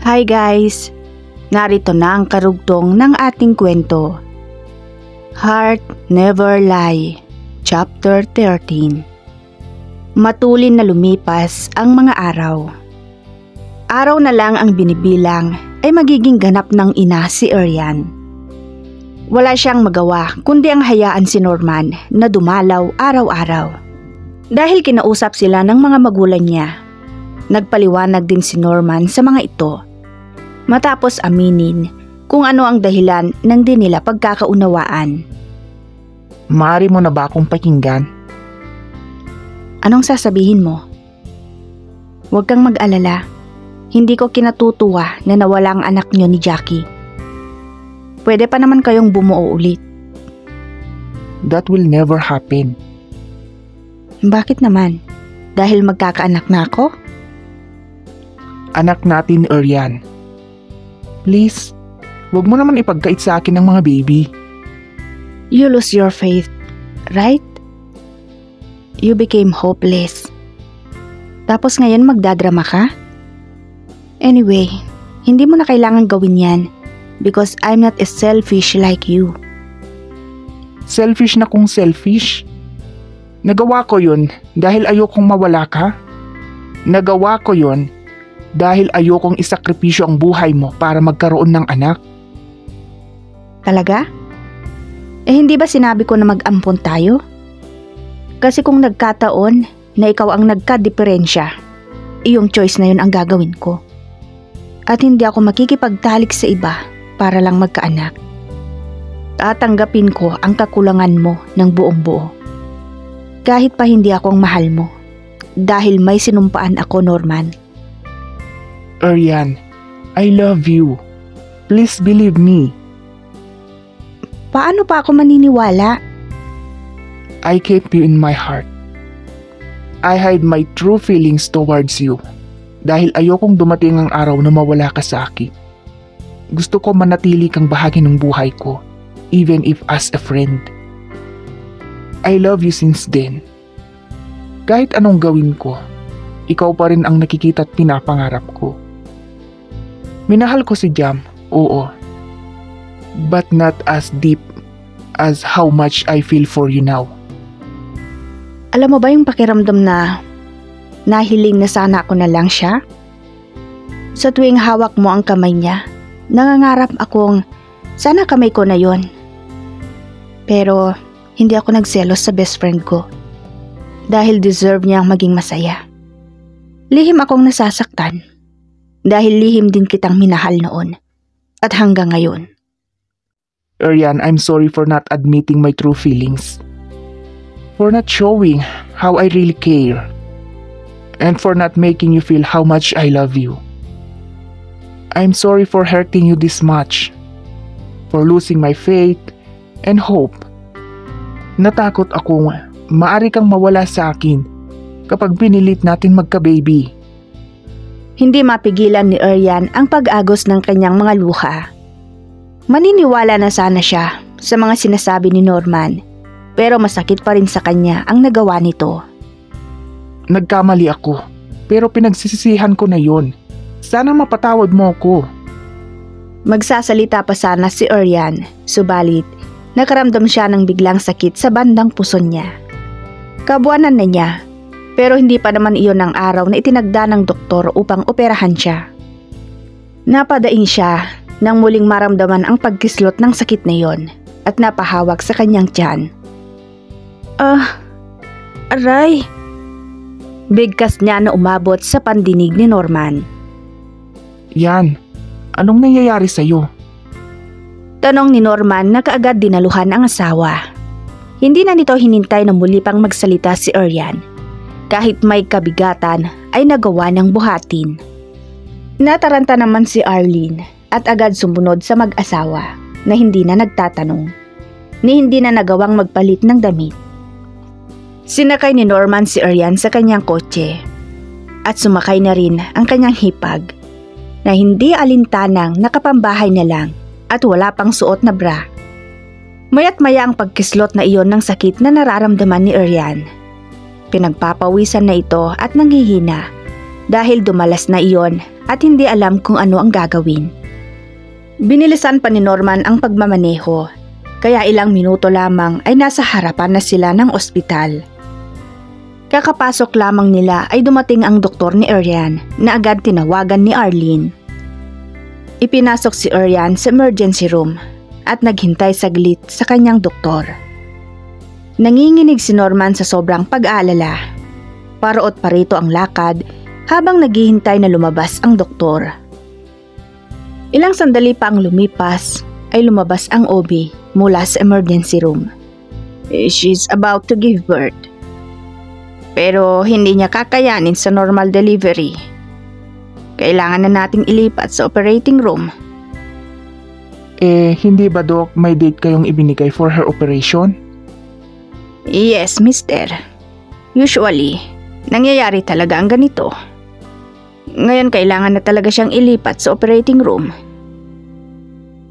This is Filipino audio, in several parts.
Hi guys! Narito na ang karugtong ng ating kwento. Heart Never Lie, Chapter 13. Matulin na lumipas ang mga araw. Araw na lang ang binibilang ay magiging ganap ng ina si Arian. Wala siyang magawa kundi ang hayaan si Norman na dumalaw araw-araw. Dahil kinausap sila ng mga magulang niya, nagpaliwanag din si Norman sa mga ito. Matapos aminin kung ano ang dahilan ng di nila pagkakaunawaan. Maaari mo na ba akong pakinggan? Anong sasabihin mo? Huwag kang mag-alala. Hindi ko kinatutuwa na nawala ang anak niyo ni Jackie. Pwede pa naman kayong bumuo ulit. That will never happen. Bakit naman? Dahil magkakaanak na ako? Anak natin, Arian. Please, huwag mo naman ipagkait sa akin ng mga baby. You lose your faith, right? You became hopeless. Tapos ngayon magdadrama ka? Anyway, hindi mo na kailangan gawin yan because I'm not as selfish like you. Selfish na kung selfish. Nagawa ko yun dahil ayokong mawala ka. Nagawa ko yun dahil ayokong isakripisyo ang buhay mo para magkaroon ng anak. Talaga? Hindi ba sinabi ko na mag-ampon tayo? Kasi kung nagkataon na ikaw ang nagka-diferensya, iyong choice na yun ang gagawin ko. At hindi ako makikipagtalik sa iba para lang magkaanak. Tatanggapin ko ang kakulangan mo ng buong buo. Kahit pa hindi ako ang mahal mo. Dahil may sinumpaan ako, Norman. Arian, I love you. Please believe me. Paano pa ako maniniwala? I kept you in my heart. I hide my true feelings towards you. Dahil ayokong dumating ang araw na mawala ka sa akin. Gusto ko manatili kang bahagi ng buhay ko, even if as a friend. I love you since then. Kahit anong gawin ko, ikaw pa rin ang nakikita at pinapangarap ko. Minahal ko si Jam, oo. But not as deep as how much I feel for you now. Alam mo ba yung pakiramdam na nahiling na sana ako na lang siya? Sa tuwing hawak mo ang kamay niya, nangangarap akong sana kamay ko na yon. Pero hindi ako nagselos sa best friend ko dahil deserve niya ang maging masaya. Lihim akong nasasaktan dahil lihim din kitang minahal noon at hanggang ngayon. Arian, I'm sorry for not admitting my true feelings. For not showing how I really care. And for not making you feel how much I love you. I'm sorry for hurting you this much. For losing my faith and hope. Natakot akong maaari kang mawala sa akin kapag pinilit natin magka-baby. Hindi mapigilan ni Arian ang pag-agos ng kanyang mga luha. Maniniwala na sana siya sa mga sinasabi ni Norman, pero masakit pa rin sa kanya ang nagawa nito. Nagkamali ako, pero pinagsisisihan ko na yon. Sana mapatawad mo ako. Magsasalita pa sana si Arian, subalit nakaramdam siya ng biglang sakit sa bandang puso niya. Kabuanan na niya, pero hindi pa naman iyon ang araw na itinagda ng doktor upang operahan siya. Napadaing siya nang muling maramdaman ang pagkislot ng sakit na iyon at napahawak sa kanyang tiyan. Aray! Bigkas niya na umabot sa pandinig ni Norman. Yan, anong nangyayari sa'yo? Tanong ni Norman na kaagad dinaluhan ang asawa. Hindi na nito hinintay na muli pang magsalita si Arian. Kahit may kabigatan ay nagawa ng buhatin. Nataranta naman si Arlene at agad sumunod sa mag-asawa na hindi na nagtatanong, ni hindi na nagawang magpalit ng damit. Sinakay ni Norman si Arian sa kanyang kotse at sumakay na rin ang kanyang hipag na hindi alintanang nakapambahay na lang at wala pang suot na bra. Maya't maya ang pagkislot na iyon ng sakit na nararamdaman ni Arian. Pinagpapawisan na ito at nanghihina dahil dumalas na iyon at hindi alam kung ano ang gagawin. Binilisan pa ni Norman ang pagmamaneho, kaya ilang minuto lamang ay nasa harapan na sila ng ospital. Kakapasok lamang nila ay dumating ang doktor ni Arian na agad tinawagan ni Arlene. Ipinasok si Arian sa emergency room at naghintay saglit sa kanyang doktor. Nanginginig si Norman sa sobrang pag-aalala. Paraot pa rito ang lakad habang naghihintay na lumabas ang doktor. Ilang sandali pa ang lumipas ay lumabas ang OB mula sa emergency room. She's about to give birth. Pero hindi niya kakayanin sa normal delivery. Kailangan na nating ilipat sa operating room. Hindi ba Doc may date kayong ibinigay for her operation? Yes, mister. Usually, nangyayari talaga ang ganito. Ngayon kailangan na talaga siyang ilipat sa operating room.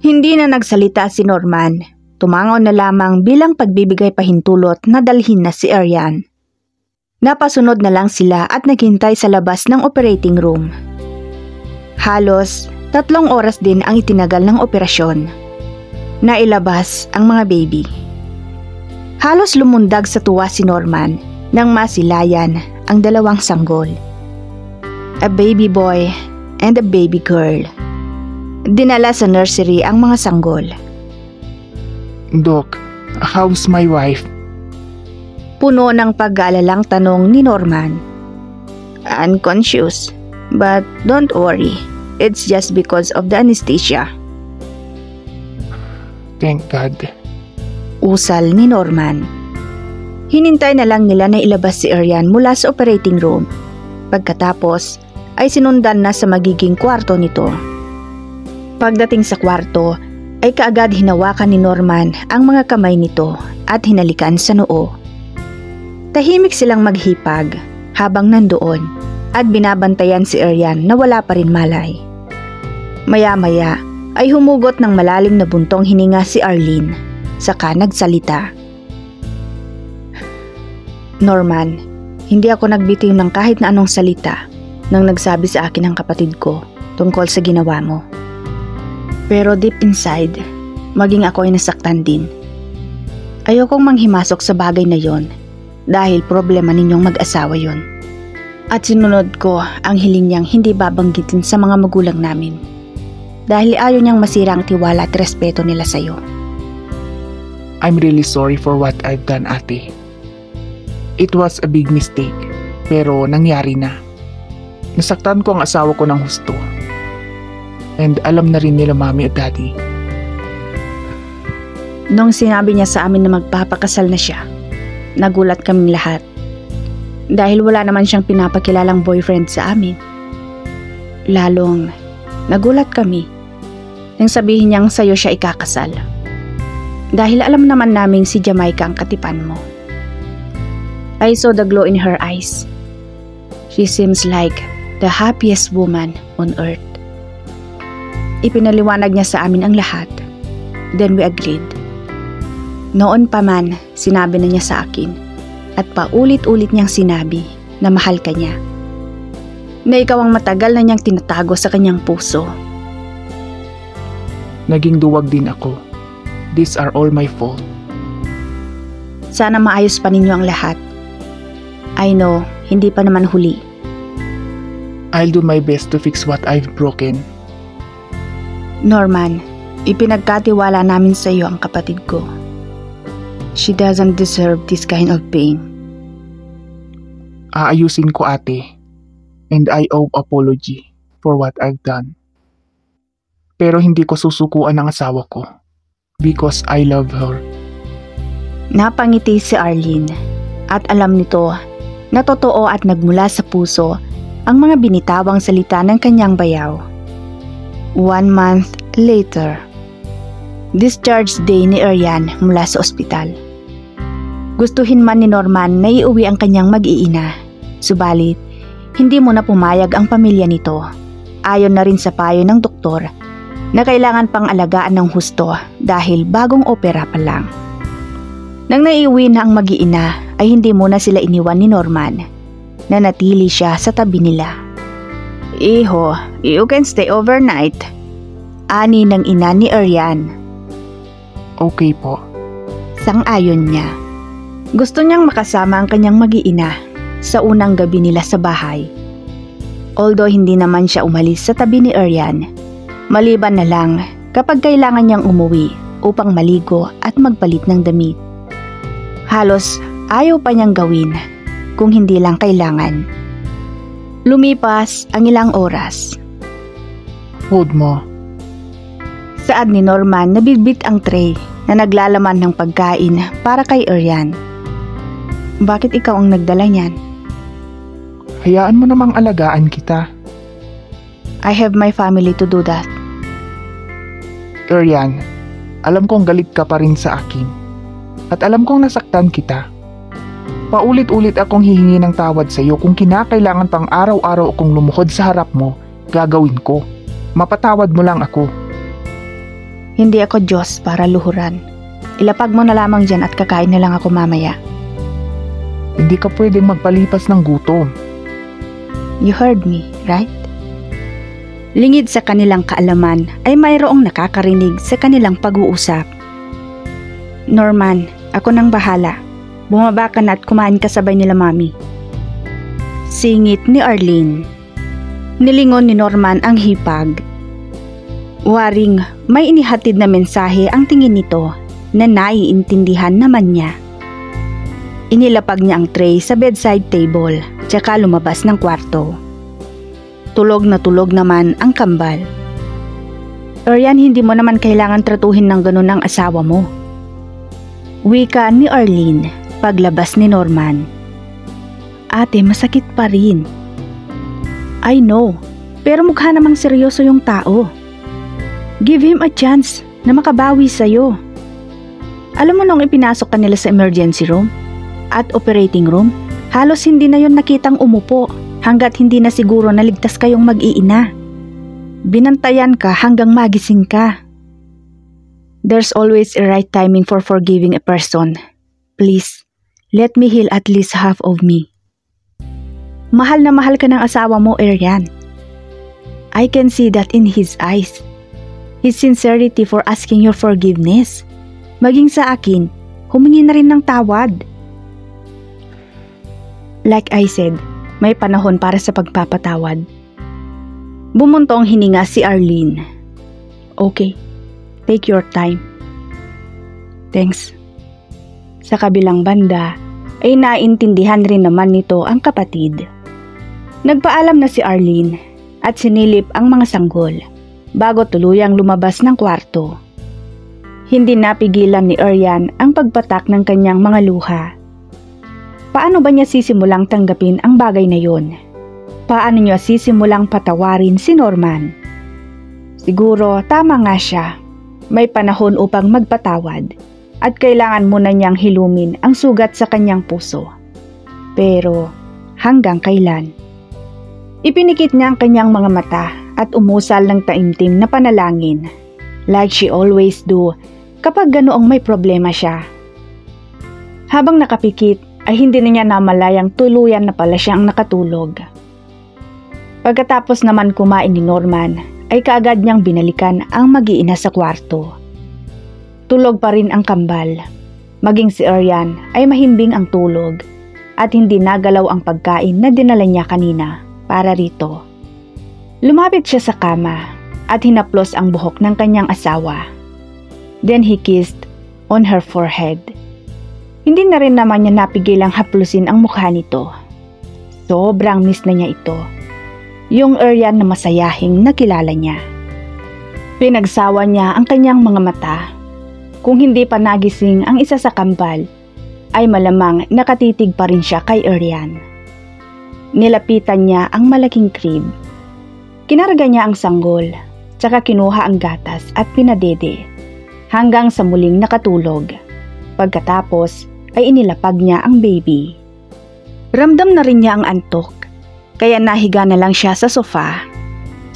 Hindi na nagsalita si Norman. Tumangaw na lamang bilang pagbibigay pahintulot na dalhin na si Arian. Napasunod na lang sila at naghintay sa labas ng operating room. Halos 3 oras din ang itinagal ng operasyon. Nailabas ang mga baby. Halos lumundag sa tuwa si Norman nang masilayan ang 2 sanggol. A baby boy and a baby girl. Dinala sa nursery ang mga sanggol. Doc, how's my wife? Puno ng pag-aalalang tanong ni Norman. Unconscious, but don't worry. It's just because of the anesthesia. Thank God. Usal ni Norman. Hinintay na lang nila na ilabas si Arian mula sa operating room. Pagkatapos ay sinundan na sa magiging kwarto nito. Pagdating sa kwarto ay kaagad hinawakan ni Norman ang mga kamay nito at hinalikan sa noo. Tahimik silang maghipag habang nandoon at binabantayan si Arian na wala pa rin malay. Maya-maya ay humugot ng malalim na buntong hininga si Arlene, saka nagsalita. Norman, hindi ako nagbitiw ng kahit na anong salita nang nagsabi sa akin ang kapatid ko tungkol sa ginawa mo. Pero deep inside, maging ako ay nasaktan din. Ayokong manghimasok sa bagay na yon dahil problema ninyong mag-asawa yon. At sinunod ko ang hiling niyang hindi babanggitin sa mga magulang namin dahil ayaw niyang masira ang tiwala at respeto nila sa'yo. I'm really sorry for what I've done, ate. It was a big mistake, pero nangyari na. Nasaktan ko ang asawa ko ng husto. And alam na rin nila mami at daddy. Nung sinabi niya sa amin na magpapakasal na siya, nagulat kaming lahat. Dahil wala naman siyang pinapakilalang boyfriend sa amin. Lalong nagulat kami nang sabihin niyang sa'yo siya ikakasal. Dahil alam naman naming si Jamaica ang katipan mo. I saw the glow in her eyes. She seems like the happiest woman on earth. Ipinaliwanag niya sa amin ang lahat. Then we agreed. Noon pa man, sinabi na niya sa akin at paulit-ulit niyang sinabi na mahal ka niya. Na ikaw ang matagal na niyang tinatago sa kanyang puso. Naging duwag din ako. These are all my fault. Sana maayos pa ninyo ang lahat. I know, hindi pa naman huli. I'll do my best to fix what I've broken. Norman, ipinagkatiwala namin sa iyo ang kapatid ko. She doesn't deserve this kind of pain. Aayusin ko, ate. And I owe apology for what I've done. Pero hindi ko susukuan ang asawa ko because I love her. Napangiti si Arlene at alam nito na totoo at nagmula sa puso ang mga binitawang salita ng kanyang bayaw. 1 month later, discharge day ni Arian mula sa ospital. Gustuhin man ni Norman na iuwi ang kanyang mag-iina, subalit hindi muna pumayag ang pamilya nito. Ayon na rin sa payo ng doktor na kailangan pang alagaan ng husto dahil bagong opera pa lang. Nang naiuwi na ang mag-iina ay hindi muna sila iniwan ni Norman. Nanatili siya sa tabi nila. Iho, you can stay overnight. Ani ng ina ni Arian. Okay po. Sang-ayon niya. Gusto niyang makasama ang kanyang mag-iina sa unang gabi nila sa bahay. Although hindi naman siya umalis sa tabi ni Arian, maliban na lang kapag kailangan niyang umuwi upang maligo at magpalit ng damit. Halos ayaw pa niyang gawin kung hindi lang kailangan. Lumipas ang ilang oras. Food mo. Saad ni Norman na bitbit ang tray na naglalaman ng pagkain para kay Arian. Bakit ikaw ang nagdala niyan? Hayaan mo namang alagaan kita. I have my family to do that. Arian, alam kong galit ka pa rin sa akin. At alam kong nasaktan kita. Paulit-ulit akong hihingi ng tawad sa iyo kung kinakailangan pang araw-araw akong lumuhod sa harap mo, gagawin ko. Mapatawad mo lang ako. Hindi ako Diyos para luhuran. Ilapag mo na lamang dyan at kakain na lang ako mamaya. Hindi ka pwedeng magpalipas ng gutom. You heard me, right? Lingid sa kanilang kaalaman ay mayroong nakakarinig sa kanilang pag-uusap. Norman, ako nang bahala. Bumaba ka na at kumain kasabay nila mami. Singit ni Arlene. Nilingon ni Norman ang hipag. Waring may inihatid na mensahe ang tingin nito na naiintindihan naman niya. Inilapag niya ang tray sa bedside table tsaka lumabas ng kwarto. Tulog na tulog naman ang kambal. Arian, hindi mo naman kailangan tratuhin ng ganun ang asawa mo. Wika ni Arlene paglabas ni Norman. Ate, masakit pa rin. I know, pero mukha namang seryoso yung tao. Give him a chance na makabawi sa'yo. Alam mo nung ipinasok ka nila sa emergency room at operating room, halos hindi na yon nakitang umupo hanggat hindi na siguro na ligtas kayong mag-iina. Binantayan ka hanggang magising ka. There's always a right timing for forgiving a person. Please, let me heal at least half of me. Mahal na mahal ka ng asawa mo, Arian. I can see that in his eyes. His sincerity for asking your forgiveness. Maging sa akin, humingi na rin ng tawad. Like I said, may panahon para sa pagpapatawad. Bumuntong hininga si Arlene. Okay, take your time. Thanks. Sa kabilang banda, ay naintindihan rin naman nito ang kapatid. Nagpaalam na si Arlene at sinilip ang mga sanggol bago tuluyang lumabas ng kwarto. Hindi napigilan ni Arian ang pagpatak ng kanyang mga luha. Paano ba niya sisimulang tanggapin ang bagay na yon? Paano niya sisimulang patawarin si Norman? Siguro tama nga siya. May panahon upang magpatawad at kailangan muna niyang hilumin ang sugat sa kanyang puso. Pero hanggang kailan? Ipinikit niya ang kanyang mga mata at umusal ng taimtim na panalangin, like she always do kapag ganoong may problema siya. Habang nakapikit ay hindi na niya namalayang tuluyan na pala siyang nakatulog. Pagkatapos naman kumain ni Norman ay kaagad niyang binalikan ang mag-iina sa kwarto. Tulog pa rin ang kambal. Maging si Arian ay mahimbing ang tulog at hindi nagalaw ang pagkain na dinala niya kanina para rito. Lumapit siya sa kama at hinaplos ang buhok ng kanyang asawa. Then he kissed on her forehead. Hindi na rin naman niya napigilang haplusin ang mukha nito. Sobrang miss na niya ito. Yung Arian na masayahing nakilala niya. Pinagsawa niya ang kanyang mga mata. Kung hindi pa nagising ang isa sa kambal, ay malamang nakatitig pa rin siya kay Arian. Nilapitan niya ang malaking crib. Kinarga niya ang sanggol, tsaka kinuha ang gatas at pinadede, hanggang sa muling nakatulog. Pagkatapos ay inilapag niya ang baby. Ramdam na rin niya ang antok, kaya nahiga na lang siya sa sofa.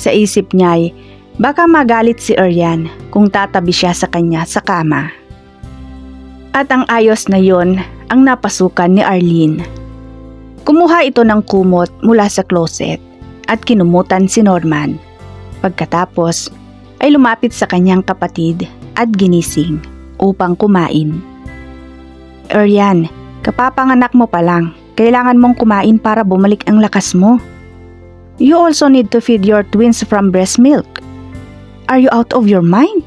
Sa isip niya ay baka magalit si Arian kung tatabi siya sa kanya sa kama. At ang ayos na yon ang napasukan ni Arlene. Kumuha ito ng kumot mula sa closet at kinumutan si Norman. Pagkatapos ay lumapit sa kanyang kapatid at ginising upang kumain. Arian, kapapanganak mo pa lang. Kailangan mong kumain para bumalik ang lakas mo. You also need to feed your twins from breast milk. Are you out of your mind?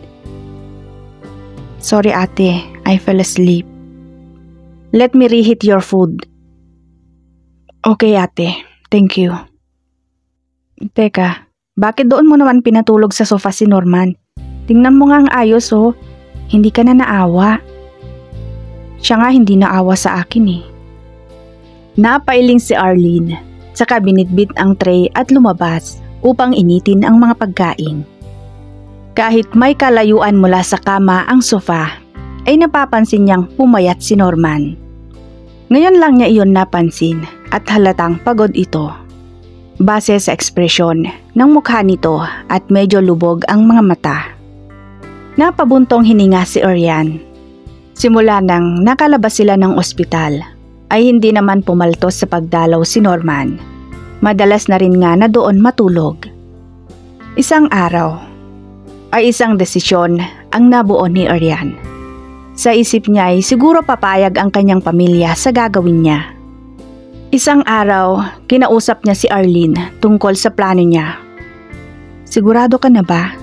Sorry ate, I fell asleep. Let me reheat your food. Okay ate, thank you. Teka, bakit doon mo naman pinatulog sa sofa si Norman? Tingnan mo nga ang ayos oh, hindi ka na naawa. Siya nga hindi naawa sa akin eh. Napailing si Arlene, saka binitbit ang tray at lumabas upang initin ang mga pagkain. Kahit may kalayuan mula sa kama ang sofa, ay napapansin niyang pumayat si Norman. Ngayon lang niya iyon napansin at halatang pagod ito. Base sa ekspresyon ng mukha nito at medyo lubog ang mga mata. Napabuntong hininga si Arian. Simula nang nakalabas sila ng ospital, ay hindi naman pumaltos sa pagdalaw si Norman. Madalas na rin nga na doon matulog. Isang araw, ay isang desisyon ang nabuo ni Arian. Sa isip niya ay siguro papayag ang kanyang pamilya sa gagawin niya. Isang araw, kinausap niya si Arlene tungkol sa plano niya. Sigurado ka na ba?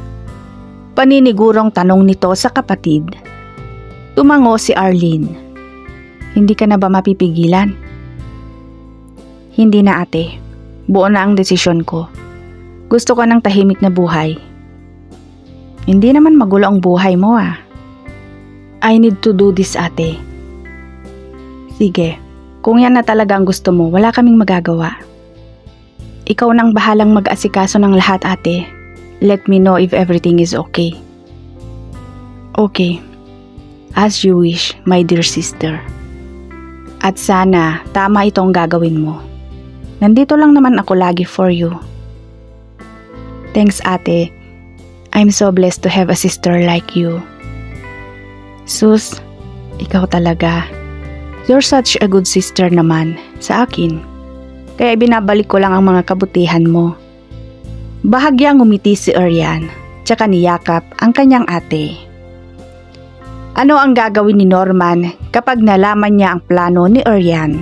Paninigurong tanong nito sa kapatid. Tumango si Arlene. Hindi ka na ba mapipigilan? Hindi na ate. Buo na ang desisyon ko. Gusto ko ng tahimik na buhay. Hindi naman magulo ang buhay mo ah. I need to do this ate. Sige, kung yan na talaga ang gusto mo, wala kaming magagawa. Ikaw nang bahalang mag-asikaso ng lahat ate. Let me know if everything is okay. Okay. As you wish, my dear sister. At sana tama itong gagawin mo. Nandito lang naman ako lagi for you. Thanks ate. I'm so blessed to have a sister like you. Sus, ikaw talaga. You're such a good sister naman sa akin. Kaya binabalik ko lang ang mga kabutihan mo. Bahagyang ngumiti si Arian, tsaka niyakap ang kanyang ate. Ano ang gagawin ni Norman kapag nalaman niya ang plano ni Arian?